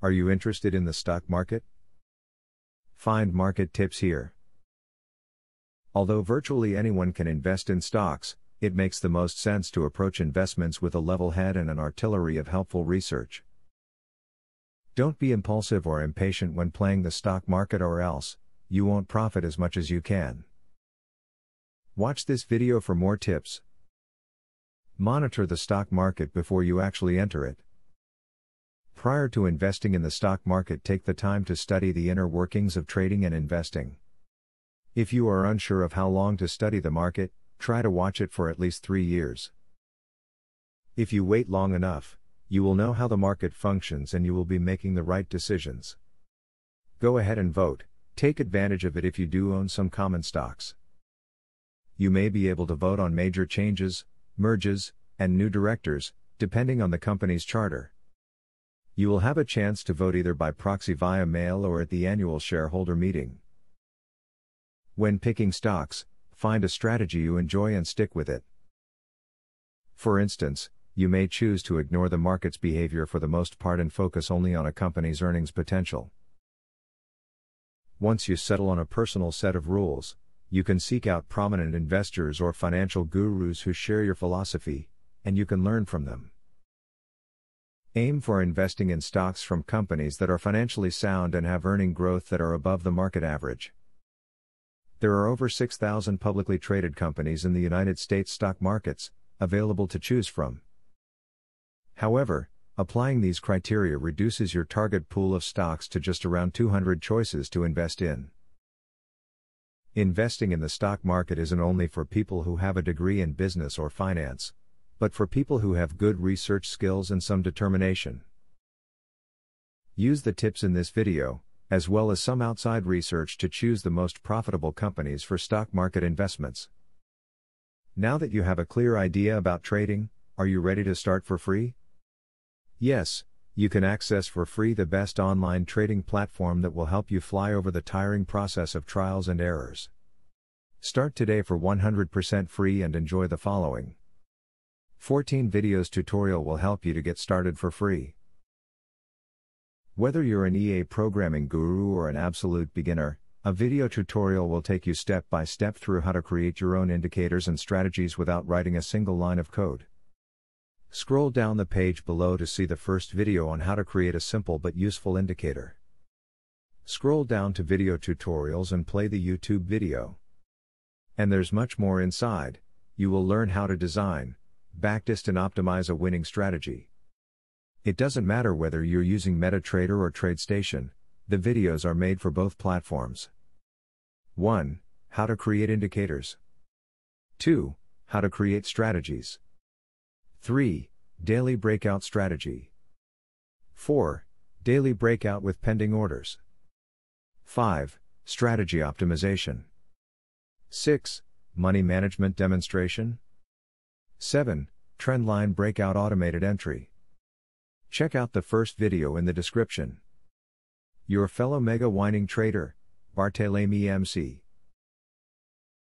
Are you interested in the stock market? Find market tips here. Although virtually anyone can invest in stocks, it makes the most sense to approach investments with a level head and an artillery of helpful research. Don't be impulsive or impatient when playing the stock market, or else you won't profit as much as you can. Watch this video for more tips. Monitor the stock market before you actually enter it. Prior to investing in the stock market, take the time to study the inner workings of trading and investing. If you are unsure of how long to study the market, try to watch it for at least 3 years. If you wait long enough, you will know how the market functions and you will be making the right decisions. Go ahead and vote. Take advantage of it if you do own some common stocks. You may be able to vote on major changes, merges, and new directors, depending on the company's charter. You will have a chance to vote either by proxy via mail or at the annual shareholder meeting. When picking stocks, find a strategy you enjoy and stick with it. For instance, you may choose to ignore the market's behavior for the most part and focus only on a company's earnings potential. Once you settle on a personal set of rules, you can seek out prominent investors or financial gurus who share your philosophy, and you can learn from them. Aim for investing in stocks from companies that are financially sound and have earning growth that are above the market average. There are over 6,000 publicly traded companies in the United States stock markets, available to choose from. However, applying these criteria reduces your target pool of stocks to just around 200 choices to invest in. Investing in the stock market isn't only for people who have a degree in business or finance, but for people who have good research skills and some determination. Use the tips in this video, as well as some outside research, to choose the most profitable companies for stock market investments. Now that you have a clear idea about trading, are you ready to start for free? Yes, you can access for free the best online trading platform that will help you fly over the tiring process of trials and errors. Start today for 100% free and enjoy the following 14 videos tutorial will help you to get started for free. Whether you're an EA programming guru or an absolute beginner, a video tutorial will take you step by step through how to create your own indicators and strategies without writing a single line of code. Scroll down the page below to see the first video on how to create a simple but useful indicator. Scroll down to video tutorials and play the YouTube video. And there's much more inside. You will learn how to design, backtest and optimize a winning strategy. It doesn't matter whether you're using MetaTrader or TradeStation, the videos are made for both platforms. 1. How to create indicators. 2. How to create strategies. 3. Daily breakout strategy. 4. Daily breakout with pending orders. 5. Strategy optimization. 6. Money management demonstration. 7. Trendline breakout automated entry. Check out the first video in the description. Your fellow mega winning trader, Barthélemy MC.